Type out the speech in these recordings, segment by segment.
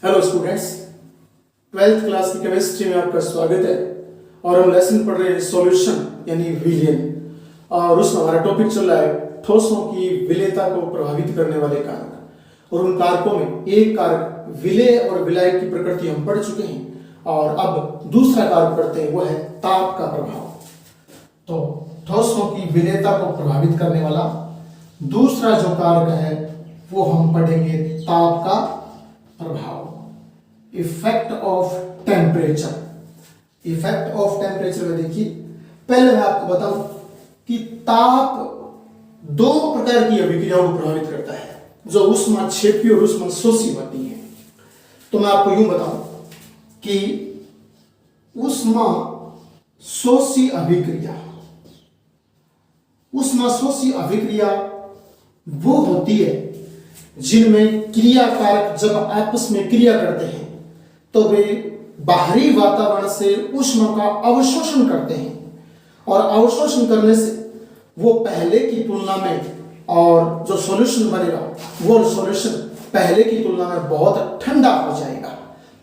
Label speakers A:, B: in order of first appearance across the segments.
A: Hello students, 12th class की chemistry में आपका स्वागत है। और हम लेसन पढ़ रहे हैं सॉल्यूशन यानी विलयन, और उसमें हमारा टॉपिक चल रहा है ठोसों की विलेयता को प्रभावित करने वाले कारक। और उन कारकों में एक कारक विलेय और विलायक की प्रकृति हम पढ़ चुके हैं, और अब दूसरा कारक पढ़ते हैं, वो है ताप का प्रभाव। तो ठोसों की विलेयता को प्रभावित करने वाला दूसरा जो कारक है वो हम पढ़ेंगे ताप का प्रभाव, effect of temperature. Effect of temperature में देखिए, पहले मैं आपको बताऊं कि ताप दो प्रकार की अभिक्रियाओं को प्रभावित करता है, जो ऊष्माक्षेपी और ऊष्माशोषी होती है। तो मैं आपको यूं बताऊं कि ऊष्माशोषी अभिक्रिया वो होती है जिनमें क्रिया कारक जब आपस में क्रिया करते हैं तो वे बाहरी वातावरण से ऊष्मा का अवशोषण करते हैं, और अवशोषण करने से वो पहले की तुलना में, और जो सॉल्यूशन बनेगा वो सॉल्यूशन पहले की तुलना में बहुत ठंडा हो जाएगा,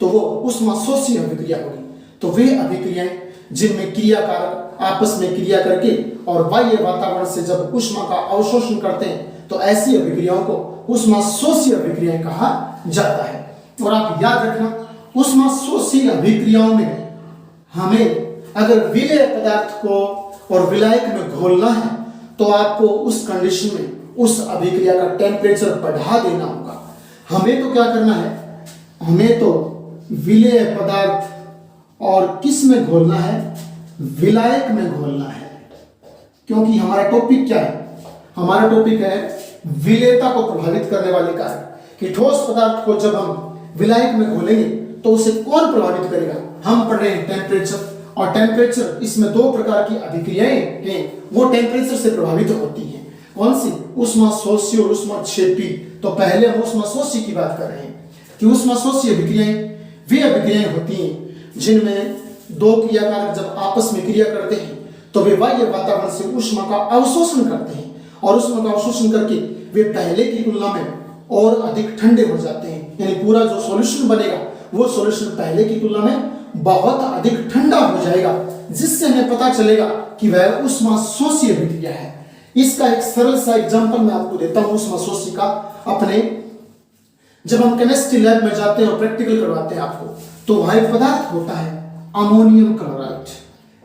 A: तो वो ऊष्माशोषी अभिक्रिया होगी। तो वे अभिक्रियाएं जिनमें क्रिया कारक आपस में क्रिया करके और बाह्य वातावरण से जब ऊष्मा का अवशोषण करते हैं तो ऐसी अभिक्रियाओं को ऊष्माशोषी अभिक्रियाएं कहा जाता है। और आप याद रखना, ऊष्माशोषी अभिक्रियाओं में हमें अगर विलेय पदार्थ को और विलायक में घोलना है तो आपको उस कंडीशन में उस अभिक्रिया का टेम्परेचर बढ़ा देना होगा। हमें तो क्या करना है, हमें तो विलेय पदार्थ और किस में घोलना है, विलायक में घोलना है। क्योंकि हमारा टॉपिक क्या है, हमारा टॉपिक है विलेयता को प्रभावित करने वाले कारक, कि ठोस पदार्थ को जब हम विलायक में घोलेंगे तो उसे कौन प्रभावित करेगा। हम पढ़ रहे हैं टेम्परेचर, और टेम्परेचर इसमें दो प्रकार की अभिक्रियाएं हैं, वो टेम्परेचर से प्रभावित होती हैं। कौन सी, ऊष्माशोषी और ऊष्माक्षेपी। तो पहले हम ऊष्माशोषी की बात कर रहे हैं कि ऊष्माशोषी अभिक्रियाएं वे अभिक्रियाएं होती हैं जिनमें दो क्रिया कारक जब आपस में क्रिया करते हैं तो वे बाह्य वातावरण से ऊष्मा का अवशोषण करते हैं, और ऊष्मा का अवशोषण करके वे पहले की तुलना में और अधिक ठंडे हो जाते हैं। यानी पूरा जो सॉल्यूशन बनेगा वो सॉल्यूशन पहले की तुलना में बहुत अधिक ठंडा हो जाएगा, जिससे हमें पता चलेगा कि वह ऊष्माशोषी अभिक्रिया है। इसका एक सरल सा एग्जांपल मैं आपको देता हूं ऊष्माशोषी का। अपने जब हम केमिस्ट्री लैब में जाते हैं और प्रैक्टिकल करवाते हैं आपको, तो वहां एक पदार्थ होता है ammonium chloride,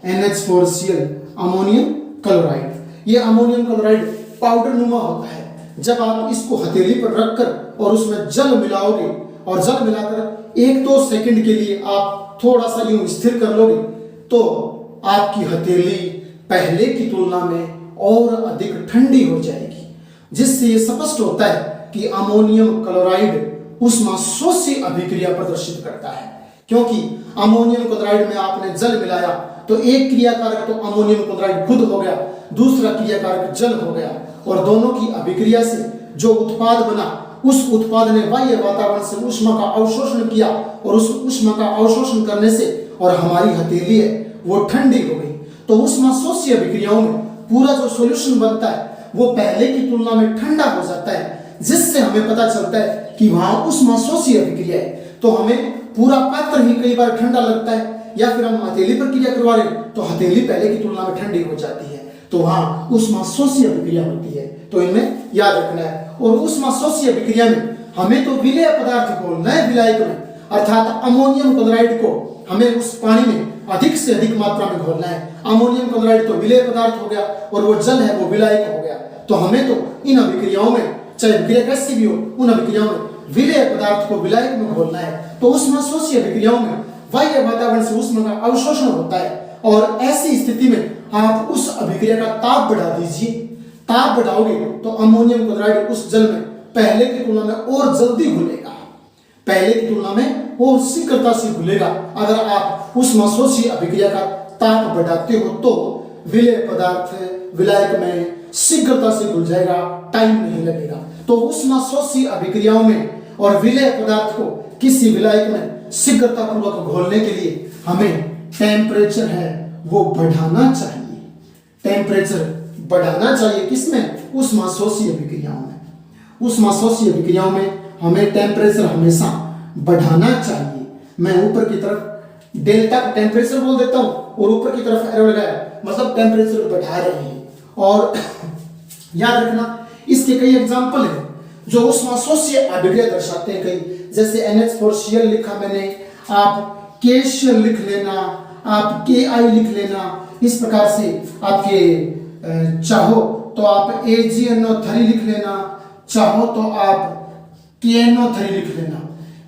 A: NH4Cl, ammonium chloride. ये अमोनियम क्लोराइड पाउडर नुमा होता है। जब आप इसको हथेली पर रखकर और उसमें जल मिलाओगे, और जल मिलाकर 1-2 सेकंड के लिए आप थोड़ा सा यूं स्थिर कर लोगे, तो आपकी हथेली पहले की तुलना में और अधिक ठंडी हो जाएगी, जिससे ये स्पष्ट होता है कि अमोनियम क्लोराइड ऊष्माशोषी अभिक्रिया प्रदर्शित करता है। क्योंकि अमोनियम क्लोराइड में आपने जल मिलाया तो एक क्रिया कारक तो अमोनियम क्लोराइड खुद हो गया, दूसरा क्रिया कारक जल हो गया, और दोनों की अभिक्रिया से जो उत्पाद बना उस उत्पाद ने बाह्य वातावरण से ऊष्मा का अवशोषण किया, और उस ऊष्मा का अवशोषण करने से और हमारी हथेली है वो ठंडी हो गई। तो ऊष्माशोषी अभिक्रियाओं में पूरा जो सॉल्यूशन बनता है वो पहले की तुलना में ठंडा हो जाता है, जिससे हमें पता चलता है कि वहां ऊष्माशोषी अभिक्रिया है। तो हमें पूरा पात्र ही कई बार ठंडा लगता है, या फिर हम हथेली पर क्रिया करवा रहे हैं तो हथेली पहले की तुलना में ठंडी हो जाती है, तो वहां ऊष्माशोषी अभिक्रिया होती है। तो इनमें याद रखना है। और ऊष्माशोषी अभिक्रिया में हमें तो विलेय पदार्थ को नए विलायक में, अर्थात अमोनियम क्लोराइड को हमें उस पानी में अधिक से अधिक मात्रा में घोलना है। अमोनियम क्लोराइड तो विलेय पदार्थ हो गया, और वो जल है वो विलायक हो गया। तो हमें तो इन अभिक्रियाओं में, चाहे अभिक्रिया कैसी भी हो, उन अभिक्रियाओं में विलेय पदार्थ को विलायक में घोलना है। तो ऊष्माशोषी अभिक्रियाओं में बाह्य वातावरण से ऊष्मा का अवशोषण होता है, और ऐसी स्थिति में आप उस अभिक्रिया का ताप बढ़ा दीजिए। ताप बढ़ाओगे तो अमोनियम क्लोराइड उस जल में पहले की तुलना में और जल्दी घुलेगा, पहले की तुलना में और शीघ्रता से घुलेगा। अगर आप ऊष्माशोषी अभिक्रिया का ताप बढ़ाते हो तो विलेय पदार्थ विलायक में शीघ्रता से घुल जाएगा, टाइम नहीं लगेगा। तो ऊष्माशोषी अभिक्रियाओं में और विलेय पदार्थ को किसी विलायक में शीघ्रता पूर्वक घोलने के लिए हमें टेम्परेचर है वो बढ़ाना चाहिए। टेम्परेचर बढ़ाना चाहिए किसमें, ऊष्माशोषी अभिक्रियाओं में। ऊष्माशोषी अभिक्रियाओं में हमें टेम्परेचर हमेशा बढ़ाना चाहिए। मैं ऊपर की तरफ डेल्टा टेम्परेचर बोल देता हूं और ऊपर की तरफ एरो लगाया, मतलब टेम्परेचर बढ़ा रहे हैं। और याद रखना इसके कई एग्जांपल हैं जो ऊष्माशोषीय अभिक्रिया दर्शाते हैं कई, जैसे NH4Cl लिखा मैंने, आप KCl लिख लेना, आप Ki लिख लेना। इस प्रकार से आपके चाहो तो आप AgNO3 लिख लेना, चाहो तो आप KNO3 लिख लेना।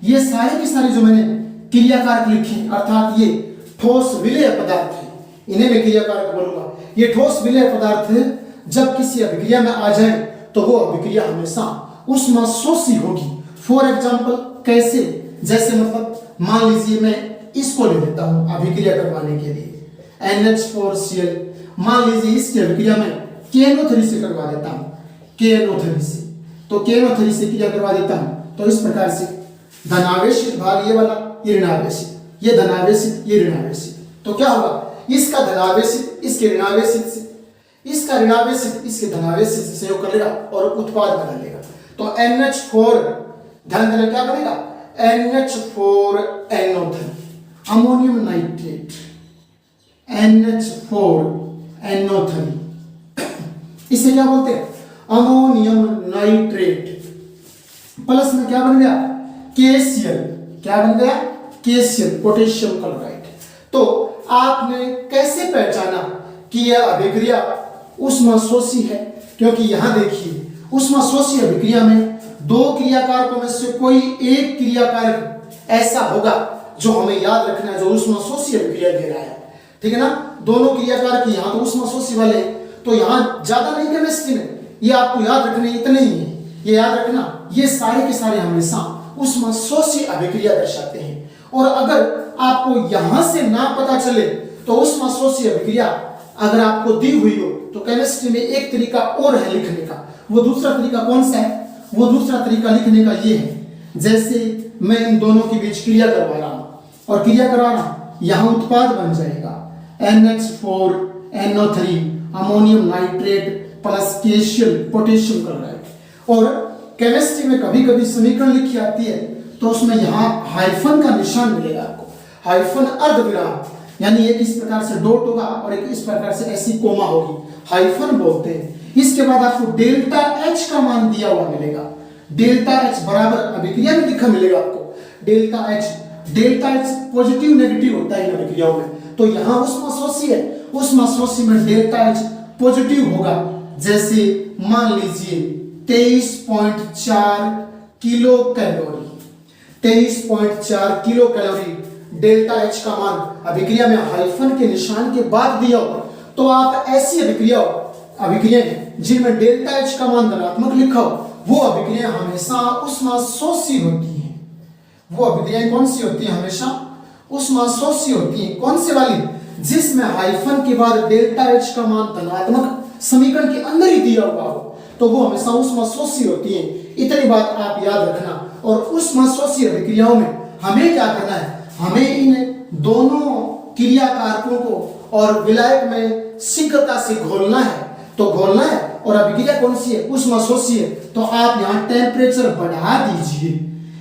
A: ये सारे के सारे जो मैंने क्रियाकारक लिखे अर्थात ये ठोस विलेय पदार्थ है, इन्हें मैं क्रियाकारक बोलूंगा। ये ठोस विलेय पदार्थ जब किसी अभिक्रिया में आ जाए तो वो अभिक्रिया हमेशा ऊष्माशोषी होगी। फॉर एग्जाम्पल कैसे, जैसे मतलब मान लीजिए मैं इसको ले लेता हूं अभिक्रिया करवाने के लिए NH4Cl, मान लीजिए इसकी अभिक्रिया में KNO3 से करवा देता हूं, KNO3 से, तो KNO3 से क्रिया करवा देता हूं तो इस प्रकार से धनावेशित भाग ये वाला, ये ऋणावेशित, ये धनावेशित, ये ऋणावेशित, तो क्या होगा, इसका धनावेशित इसके ऋणावेशित से, इसका ऋणावेशित इसके धनावेशित से संयोग कर लेगा और उत्पाद बना लेगा। तो NH4 ध्यान देना क्या बनेगा, NH4NO3 अमोनियम नाइट्रेट, NH4NO3 इसे क्या बोलते हैं, अमोनियम नाइट्रेट। प्लस में क्या बन गया, KCl, क्या बन गया, KCl पोटेशियम क्लोराइड। तो आपने कैसे पहचाना कि यह अभिक्रिया ऊष्माशोषी है, क्योंकि यहां देखिए ऊष्माशोषी अभिक्रिया में दो क्रियाकारकों में से कोई एक क्रियाकारक ऐसा होगा जो हमें याद रखना है, जो ऊष्माशोषी अभिक्रिया दे रहा है, ठीक है ना। दोनों क्रियाकारक यहां तो ऊष्माशोषी वाले, तो यहां ज्यादा नहीं केमिस्ट्री में, ये आपको याद रखने इतने ही है, ये याद रखना ये सारे के सारे हमेशा ऊष्माशोषी अभिक्रिया दर्शाते हैं। और अगर आपको यहां से ना पता चले तो ऊष्माशोषी अभिक्रिया अगर आपको दी हुई हो तो केमिस्ट्री में एक तरीका और है लिखने का। वो दूसरा तरीका कौन सा है, वो दूसरा तरीका लिखने का ये है, जैसे मैं इन दोनों के बीच क्रिया करवा रहा हूं और क्रिया करवा रहा हूं, यहां उत्पाद बन जाएगा NH4NO3 ammonium nitrate plus KCl potassium chloride. और केमिस्ट्री में कभी कभी समीकरण लिखी आती है तो उसमें यहां हाइफन का निशान मिलेगा आपको, हाइफन अर्धविराम, यानी एक इस प्रकार से डॉट होगा और एक इस प्रकार से ऐसी कोमा होगी, हाइफन बोलते हैं। इसके बाद आपको डेल्टा H का मान दिया हुआ मिलेगा, डेल्टा H बराबर अभिक्रिया में लिखा मिलेगा आपको डेल्टा H पॉजिटिव नेगेटिव होता है इन अभिक्रियाओं में, तो यहां ऊष्माशोषी है, ऊष्माशोषी में डेल्टा H पॉजिटिव होगा। जैसे मान लीजिए 23.4 kilo calorie, 23.4 kilo calorie delta H का मान अभिक्रिया में हाइफन के निशान के बाद दिया हो, तो आप ऐसी अभिक्रियाएं जिनमें डेल्टा H का मान धनात्मक लिखा हो वो अभिक्रिया हमेशा ऊष्माशोषी होती हैं। वो अभिक्रियाएं कौन सी होती हैं, हमेशा ऊष्माशोषी होती हैं। कौन सी वाली, जिसमें हाइफन के बाद डेल्टा H का मान धनात्मक समीकरण के अंदर ही दिया हुआ हो, तो वो हमेशा ऊष्माशोषी होती हैं। इतनी बात आप याद रखना। और ऊष्माशोषी अभिक्रियाओं में हमें क्या करना है, हमें इन दोनों क्रियाकारकों को और विलायक में शीघ्रता से घोलना है, तो घोलना है। और अभिक्रिया कौन सी है, ऊष्माशोषी है, तो आप यहाँ टेम्परेचर बढ़ा दीजिए,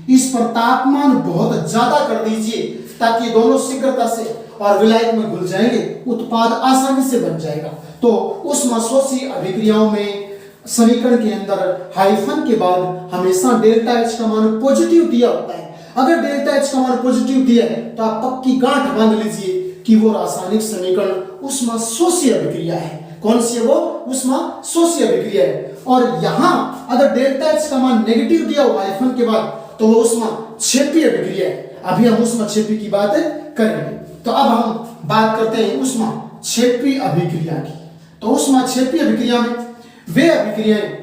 A: इस पर तापमान बहुत ज्यादा कर दीजिए ताकि दोनों शीघ्रता से और विलायक में घुल जाएंगे, उत्पाद आसानी से बन जाएगा। तो ऊष्माशोषी अभिक्रियाओं में समीकरण के अंदर हाइफन के बाद हमेशा डेल्टा H का मान पॉजिटिव दिया होता है। अगर डेल्टा H का मान पॉजिटिव दिया है तो आप पक्की गांठ बांध लीजिए कि वो रासायनिक समीकरण ऊष्माशोषी अभिक्रिया है। कौन सी है वो, ऊष्माशोषी अभिक्रिया है। और यहाँ अगर डेल्टा H का मान नेगेटिव दिया हुआ हाइफन के बाद तो वो ऊष्माक्षेपी अभिक्रिया है। अभी हम ऊष्माक्षेपी की बात करेंगे। तो अब हम बात करते हैं ऊष्माक्षेपी अभिक्रिया की। तो ऊष्माक्षेपी अभिक्रिया में वे अभिक्रियाएं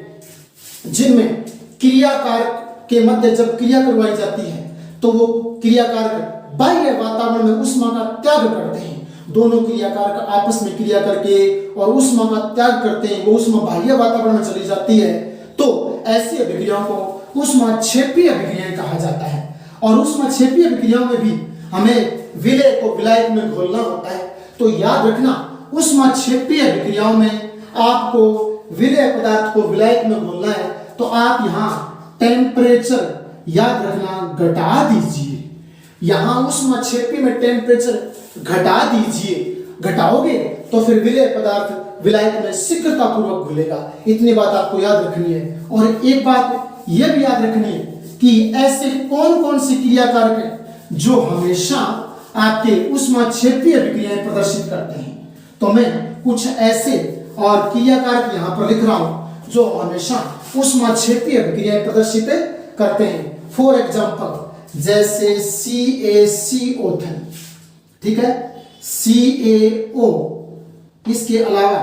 A: जिनमें क्रियाकारक के मध्य जब क्रिया करवाई जाती है तो वो क्रियाकारक बाह्य वातावरण में ऊष्मा का त्याग करते हैं। दोनों क्रियाकारक आपस में क्रिया करके और ऊष्मा का त्याग करते हैं, वो ऊष्मा बाह्य वातावरण में चली जाती है, तो ऐसी अभिक्रियाओं को ऊष्माक्षेपी अभिक्रियाएं कहा जाता है। और ऊष्माक्षेपी अभिक्रियाओं में भी हमें विलेय को विलायक में घोलना होता है। तो याद रखना ऊष्माक्षेपी अभिक्रियाओं में आपको विलेय पदार्थ को विलायक में घोलना है, तो आप यहाँ टेम्परेचर याद रखना घटा दीजिए। यहां ऊष्माक्षेपी में टेम्परेचर घटा दीजिए, घटाओगे तो फिर विलेय पदार्थ विलायक में शीघ्रता पूर्वक घुलेगा। इतनी बात आपको याद रखनी है। और एक बात यह भी याद रखनी है कि ऐसे कौन कौन से क्रियाकारक हैं जो हमेशा आपके ऊष्माक्षेपीय अभिक्रियाएं प्रदर्शित करते हैं। तो मैं कुछ ऐसे और क्रियाकारक यहां पर लिख रहा हूं जो हमेशा ऊष्माक्षेपीय अभिक्रियाएं प्रदर्शित करते हैं। फॉर एग्जांपल जैसे CaCO3, ठीक है, CaO, इसके अलावा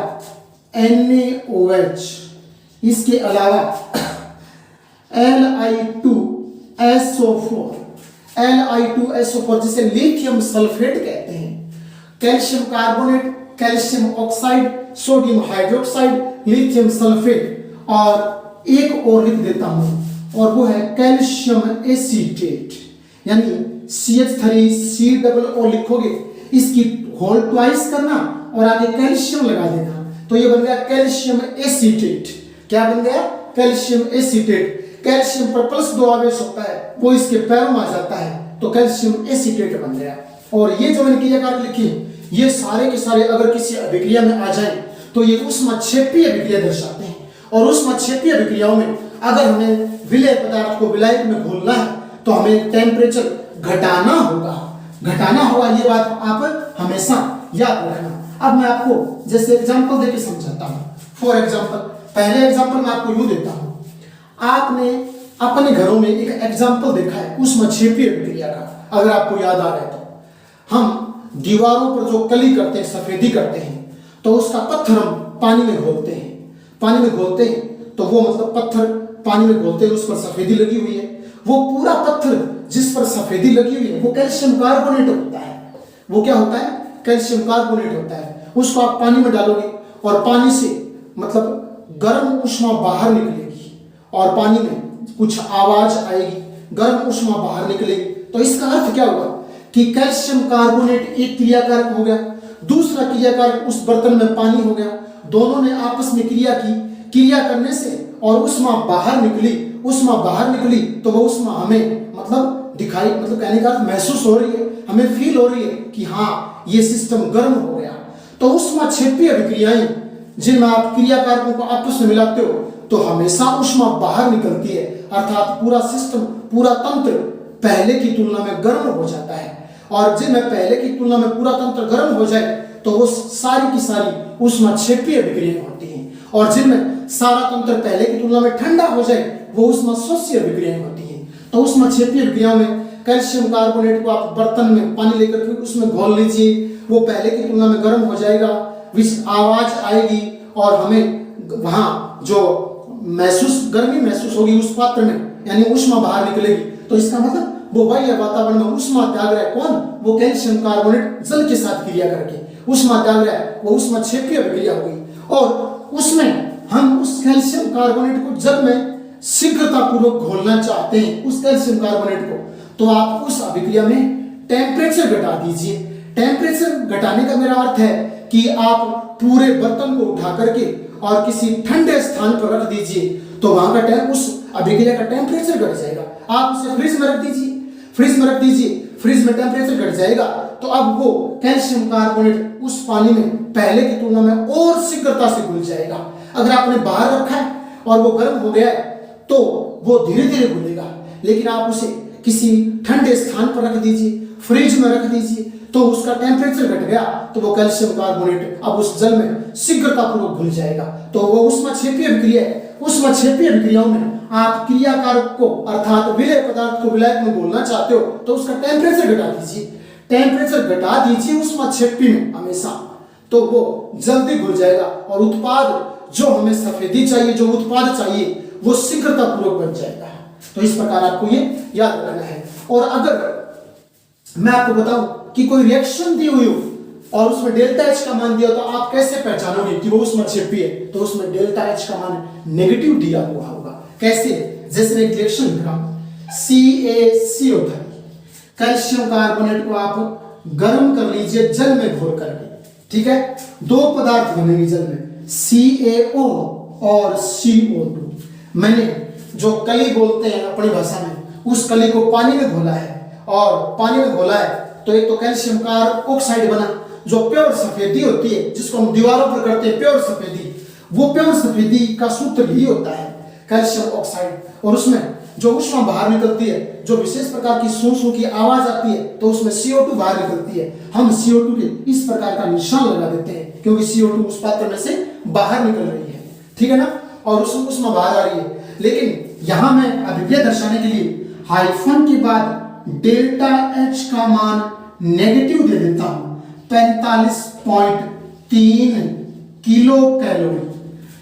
A: NaOH, इसके अलावा Li2SO4 जिसे लिथियम सल्फेट कहते हैं, calcium carbonate, calcium oxide, sodium hydroxide, lithium sulphate, और एक और लिख देता हूं और वो है कैल्शियम एसीटेट, यानी CH3COO लिखोगे, इसकी होल ट्वाइस करना और आगे कैल्शियम लगा देना, तो ये बन गया कैल्शियम एसीटेट। क्या बन गया? Calcium acetate. कैल्शियम पर प्लस 2 आवेश होता है, वो इसके पैरों में आ जाता है, तो कैल्शियम एसीटेट बन गया। और ये जो मैंने क्रियाकारक लिखी, ये सारे के सारे अगर किसी अभिक्रिया में आ जाए तो ये ऊष्माक्षेपीय अभिक्रिया दर्शाते हैं। और ऊष्माक्षेपीय अभिक्रियाओं में अगर हमें विलेय पदार्थ को विलायक में घोलना है तो हमें टेम्परेचर घटाना होगा, ये बात आप हमेशा याद रखना। अब मैं आपको जैसे एग्जांपल देके समझाता हूं। फॉर एग्जांपल, पहले एग्जांपल मैं आपको यूं देता हूं। आपने अपने घरों में एक एग्जांपल देखा है ऊष्माक्षेपीय अभिक्रिया का, अगर आपको याद आ रहा है तो। हम दीवारों पर जो कली करते हैं, सफेदी करते हैं, तो उसका पत्थर हम पानी में घोलते हैं। तो वो मतलब पत्थर पानी में घोलते हैं, उस पर सफेदी लगी हुई है। वो पूरा पत्थर जिस पर सफेदी लगी हुई है वो कैल्शियम कार्बोनेट होता है। वो क्या होता है? कैल्शियम कार्बोनेट होता है। उसको आप पानी में डालोगे और पानी से मतलब गर्म ऊष्मा बाहर निकलेगी और पानी में कुछ आवाज आएगी, गर्म ऊष्मा बाहर निकलेगी। तो इसका अर्थ क्या हुआ कि कैल्शियम कार्बोनेट एक क्रियाकारक हो गया, दूसरा क्रियाकारक उस बर्तन में पानी हो गया। दोनों ने आपस में क्रिया की, क्रिया करने से और ऊष्मा बाहर निकली तो वो ऊष्मा हमें मतलब दिखाई, मतलब कहने का महसूस हो रही है, हमें फील हो रही है कि हाँ ये सिस्टम गर्म हो गया। तो ऊष्माक्षेपीय अभिक्रियाएं जिनमें आप क्रियाकारकों को आपस में मिलाते हो तो हमेशा ऊष्मा बाहर निकलती है, अर्थात पूरा सिस्टम, पूरा तंत्र पहले की तुलना में गर्म हो जाता है। और जिनमें पहले की तुलना में पूरा तंत्र गर्म हो जाए तो वो सारी की सारी ऊष्माक्षेपीय अभिक्रियाएं होती हैं, और जिनमें सारा तंत्र पहले की तुलना में ठंडा हो जाए वो ऊष्माशोष्य अभिक्रियाएं होती हैं। तो ऊष्माक्षेपीय अभिक्रियाओं में कैल्शियम कार्बोनेट को आप बर्तन में पानी लेकर के उसमें घोल लीजिए, वो पहले की तुलना में गर्म हो जाएगा, आवाज आएगी और हमें वहां जो गर्मी महसूस होगी उस पात्र में, यानी ऊष्मा बाहर निकलेगी। तो इसका मतलब वो बाह्य वातावरण में ऊष्मा त्याग रहा है। कौन? वो कैल्शियम कार्बोनेट जल के साथ क्रिया करके ऊष्मा त्याग रहा है, वो ऊष्माक्षेपीय अभिक्रिया हो गई। और उसमें हम उस कैल्शियम कार्बोनेट को जल में शीघ्रता पूर्वक घोलना चाहते हैं, उस कैल्शियम कार्बोनेट को, तो आप उस अभिक्रिया में टेम्परेचर घटा दीजिए। टेम्परेचर घटाने का मेरा अर्थ है कि आप पूरे बर्तन को उठा करके और किसी ठंडे स्थान पर रख दीजिए, तो वहां का उस अभिक्रिया का टेम्परेचर घट जाएगा। आप उसे फ्रिज में रख दीजिए, फ्रिज में टेम्परेचर घट जाएगा, तो अब वो कैल्शियम कार्बोनेट उस पानी में पहले की तुलना में और शीघ्रता से घुल जाएगा। अगर आपने बाहर रखा है और वो गर्म हो गया है तो वो धीरे धीरे घुलेगा, लेकिन आप उसे किसी ठंडे स्थान पर रख दीजिए, फ्रिज में रख दीजिए, तो उसका टेम्परेचर घट गया, तो वो कैल्शियम कार्बोनेट अब उस जल में शीघ्रता पूर्वक घुल जाएगा। तो वो ऊष्माक्षेपीय अभिक्रिया है। ऊष्माक्षेपीय अभिक्रियाओं में आप क्रियाकारक को अर्थात विलेय पदार्थ को विलायक में घोलना चाहते हो तो उसका टेम्परेचर घटा दीजिए ऊष्माक्षेपी में हमेशा, तो वो जल्दी घुल जाएगा और उत्पाद जो हमें सफेदी चाहिए, जो उत्पाद चाहिए, वो शीघ्रता पूर्वक बन जाएगा। तो इस प्रकार आपको ये याद रखना है। और अगर मैं आपको बताऊं कि कोई रिएक्शन दी हुई हो और उसमें डेल्टा एच का मान दिया तो आप कैसे पहचानोगे कि वो ऊष्माक्षेपी है? तो उसमें डेल्टा एच का मान नेगेटिव दिया हुआ होगा। कैसे? जैसे मैं एक रिएक्शन लिख रहा हूं, CaCO3, कैल्शियम कार्बोनेट को आप गर्म कर लीजिए जल में घोल करके, ठीक है? दो पदार्थ बनेंगे जल में, CaO और CO2। मैंने जो कली बोलते हैं अपनी भाषा में उस कली को पानी में घोला है, और पानी में घोला है तो एक तो कैल्शियम कार्ब ऑक्साइड बना, जो प्योर सफेदी होती है जिसको हम दीवारों पर करते हैं प्योर सफेदी, वो प्योर सफेदी का सूत्र ही होता है कैल्शियम ऑक्साइड। और उसमें जो ऊष्मा बाहर निकलती है, जो विशेष प्रकार की सू सू की आवाज आती है, तो उसमें CO2 बाहर निकलती है। हम CO2 के इस प्रकार का निशान लगा देते हैं क्योंकि CO2 उस पात्र में से बाहर निकल रही है, ठीक है ना, और उसमें ऊष्मा बाहर आ रही है। लेकिन यहां मैं अभिक्रिया दर्शाने के लिए हाइफन के बाद डेल्टा H का मान नेगेटिव दे देता हूं 45.3 किलो कैलोरी।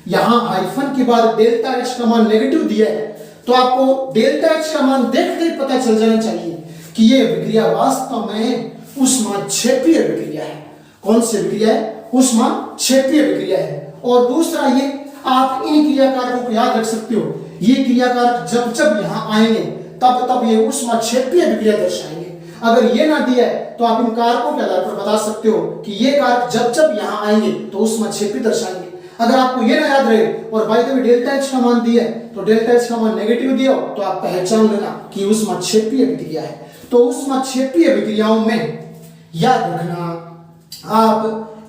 A: यहां हाइफन के बाद डेल्टा H का मान नेगेटिव दिया है, तो आपको डेल्टा H का मान देखते ही पता चल जाना चाहिए कि यह अभिक्रिया वास्तव में ऊष्माक्षेपीय अभिक्रिया है। कौन सी अभिक्रिया है? ऊष्माक्षेपीय अभिक्रिया है। और दूसरा ये आप इन क्रियाकारकों को याद रख सकते हो, ये क्रियाकारक जब जब यहां आएंगे तब तब ये ऊष्माक्षेपीय अभिक्रिया दर्शाएंगे। अगर ये ना दिया है तो आप इन कारकों के आधार पर बता सकते हो कि ये कारक जब जब यहां आएंगे तो ऊष्माक्षेपी दर्शाएंगे। अगर आपको ये ना याद रहे और by the way delta H का मान दिया है तो डेल्टा H का मान नेगेटिव दिया हो तो आप पहचान लेना कि ऊष्माक्षेपीय अभिक्रिया है। तो ऊष्माक्षेपीय अभिक्रियाओं में याद रखना, आप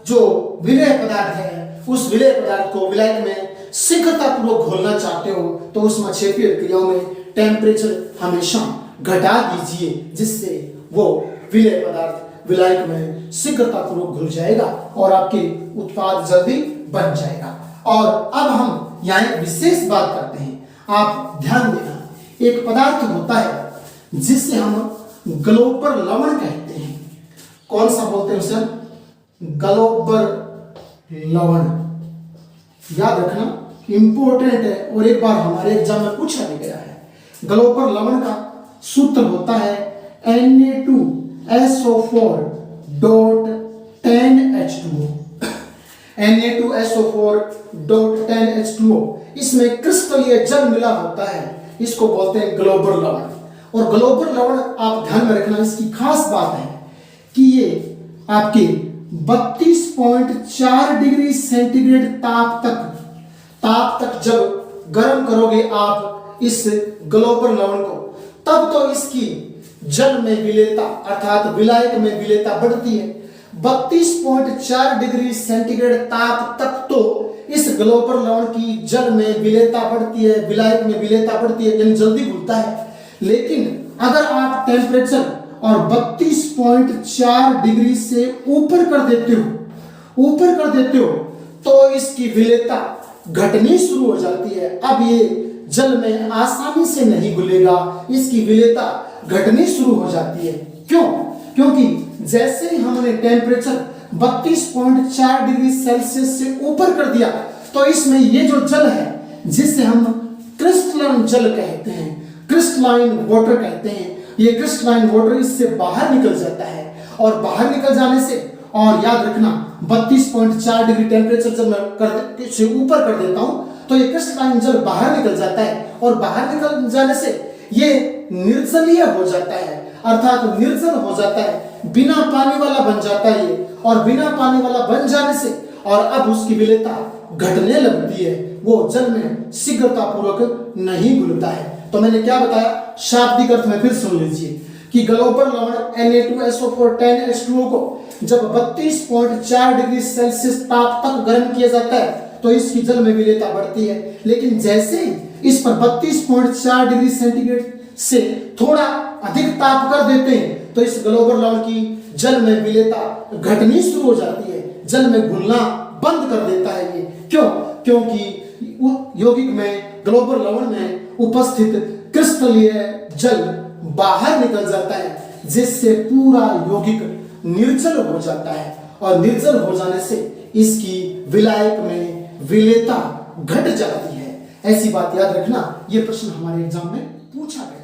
A: जो विलेय पदार्थ है उस विलेय पदार्थ को विलायक में शीघ्रतापूर्वक घोलना चाहते हो तो ऊष्माक्षेपीय अभिक्रियाओं में टेम्परेचर हमेशा घटा दीजिए, जिससे वो विलेय पदार्थ विलायक में शीघ्रतापूर्वक घुल जाएगा और आपके उत्पाद जल्दी बन जाएगा। और अब हम यहाँ एक विशेष बात करते हैं, आप ध्यान देना, एक पदार्थ होता है जिसे हम ग्लोबर लवण कहते हैं। कौन सा बोलते हैं उसे? ग्लोबर लवण। याद रखना, इंपॉर्टेंट है और एक बार हमारे एग्जाम में पूछा भी गया है। ग्लोबर लवण का सूत्र होता है Na2SO4.10H2O। Na2SO4.10H2O, इसमें क्रिस्टलीय जल मिला होता है, इसको बोलते हैं ग्लोबर लवण। और ग्लोबर लवण आप ध्यान में रखना, इसकी खास बात है कि ये आपके 32.4 डिग्री सेंटीग्रेड ताप तक जब गर्म करोगे आप इस ग्लोबर लवण को, तब तो इसकी जल में विलेयता अर्थात विलायक में विलेयता बढ़ती है। 32.4 डिग्री सेंटीग्रेड ताप तक तो इस ग्लोबर लवण की जल में विलेयता बढ़ती है, विलायक में विलेयता बढ़ती है, यानी जल्दी घुलता है। लेकिन अगर आप टेम्परेचर और 32.4 डिग्री से ऊपर कर देते हो तो इसकी विलेयता घटनी शुरू हो जाती है। अब ये जल में आसानी से नहीं घुलेगा, इसकी विलेयता घटनी शुरू हो जाती है। क्यों? क्योंकि जैसे ही हमने टेम्परेचर 32.4 डिग्री सेल्सियस से ऊपर कर दिया तो इसमें ये जो जल है जिसे हम क्रिस्टलाइन जल कहते हैं, क्रिस्टलाइन वाटर कहते हैं, ये क्रिस्टलाइन वाटर इससे बाहर निकल जाता है। और बाहर निकल जाने से, और याद रखना 32.4 डिग्री टेम्परेचर जब मैं से ऊपर कर देता हूं तो ये क्रिस्टलाइन जल बाहर निकल जाता है, और बाहर निकल जाने से ये निर्जलीय हो जाता है, अर्थात निर्जल हो जाता है, बिना पानी वाला बन जाता है ये। और बिना पानी वाला बन जाने से और अब उसकी विलेयता घटने लगती है, वो जल में शीघ्रतापूर्वक नहीं घुलता है। तो मैंने क्या बताया, शाब्दिक अर्थ में फिर सुन लीजिए कि ग्लोबर लवण Na2SO4.10H2O को जब 32.4 डिग्री सेल्सियस ताप तक गर्म किया जाता है तो इसकी जल में विलेयता बढ़ती है। लेकिन जैसे इस पर 32.4 डिग्री सेंटीग्रेड से थोड़ा अधिक ताप कर देते हैं तो इस ग्लोबर लवण की जल में विलेयता घटनी शुरू हो जाती है, जल में घुलना बंद कर देता है ये। क्यों? क्योंकि यौगिक में ग्लोबर लवण में उपस्थित क्रिस्टलीय जल बाहर निकल जाता है, जिससे पूरा यौगिक निर्जल हो जाता है, और निर्जल हो जाने से इसकी विलायक में विलेयता घट जाती है। ऐसी बात याद रखना, यह प्रश्न हमारे एग्जाम में पूछा गया।